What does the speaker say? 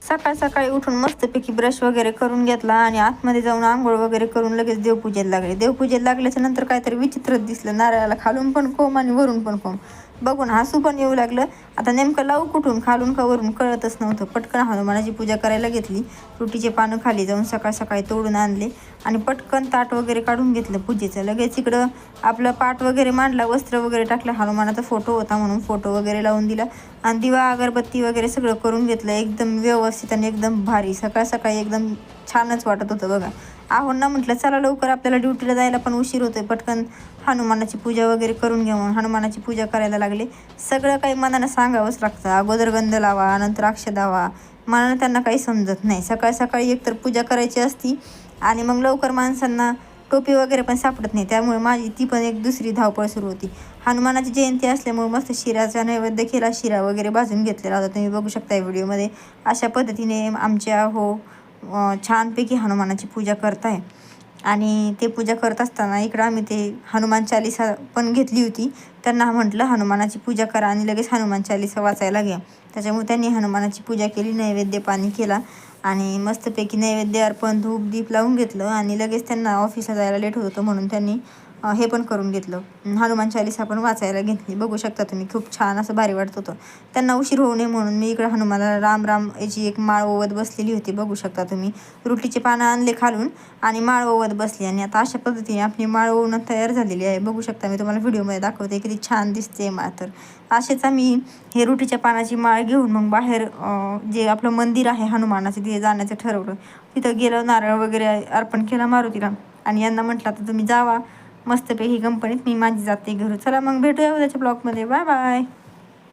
सकाळ सकाळी उठून मस्तपैकी ब्रश वगैरे करून घेतला आणि आतमध्ये जाऊन आंघोळ वगैरे करून लगेच देवपूजेला लागले. देवपूजेला लागल्याच्या नंतर काहीतरी विचित्रच दिसलं. नारळाला खालून पण कोंब आणि वरून पण कोंब. बघून हसू पण येऊ लागलं. आता नेमकं लावू कुठून, खालून का वरून कळतच नव्हतं. पटकन हनुमानाची पूजा करायला घेतली. तुटीचे पानं खाली जाऊन सकाळ सकाळी तोडून आणले आणि पटकन ताट वगैरे काढून घेतलं पूजेचं. लगेच इकडं आपलं पाट वगैरे मांडला, वस्त्र वगैरे टाकलं. हनुमानाचा फोटो होता म्हणून फोटो वगैरे लावून दिला आणि दिवा अगरबत्ती वगैरे सगळं करून घेतलं. एकदम व्यवस्थित आणि एकदम भारी. सकाळ सकाळी एकदम छानच वाटत होतं बघा. आहोंना म्हटलं चला लवकर, आपल्याला ड्युटीला जायला पण उशीर होतोय, पटकन हनुमानाची पूजा वगैरे करून घेऊन हनुमानाची पूजा करायला लागले. सगळं काही मनानं सांगावंच लागतं. अगोदर गंध लावा, नंतर अक्षदा लावा. मनानं त्यांना काही समजत नाही. सकाळ सकाळी एकतर पूजा करायची असती आणि मग लवकर माणसांना टोपी वगैरे पण सापडत नाही. त्यामुळे माझी ती पण एक दुसरी धावपळ सुरू होती. हनुमानाची जयंती असल्यामुळे मस्त शिऱ्याचा नैवेद्य केला. शिरा वगैरे भाजून घेतलेला होता, तुम्ही बघू शकता व्हिडिओमध्ये. अशा पद्धतीने आमच्या छानपैकी हनुमानाची पूजा करताय. आणि ते पूजा करत असताना इकडं आम्ही ते हनुमान चालीसा पण घेतली होती. त्यांना म्हटलं हनुमानाची पूजा करा आणि लगेच हनुमान चालीसा वाचायला घ्या. त्याच्यामुळे त्यांनी हनुमानाची पूजा केली, नैवेद्य पाणी केला आणि मस्तपैकी नैवेद्य अर्पण धूप दीप लावून घेतलं आणि लगेच त्यांना ऑफिसला जायला लेट होत होतं म्हणून त्यांनी हे पण करून घेतलं, हनुमान चालीसा पण वाचायला घेतली. बघू शकता तुम्ही, खूप छान असं भारी वाटत होतं. त्यांना उशीर होऊ नये म्हणून मी इकडं हनुमानाला राम राम याची एक माळ ओवत बसलेली होती. बघू शकता तुम्ही, रुटीचे पानं आणले खालून आणि माळ ओवत बसली आणि आता अशा पद्धतीने आपली माळ ओवणं तयार झालेली आहे. बघू शकता, मी तुम्हाला व्हिडिओमध्ये दाखवते किती छान दिसते माळ. तर असेच आम्ही हे रुटीच्या पानाची माळ घेऊन मग बाहेर जे आपलं मंदिर आहे हनुमानाचं तिथे जाण्याचं ठरवलं. तिथं गेलं, नारळ वगैरे अर्पण केला मारुतीला आणि यांना म्हटलं आता तुम्ही जावा मस्तपैकी कंपनीत, मी माझी जाते घरी. चला मग भेटूया उद्याच्या ब्लॉगमध्ये. Bye bye.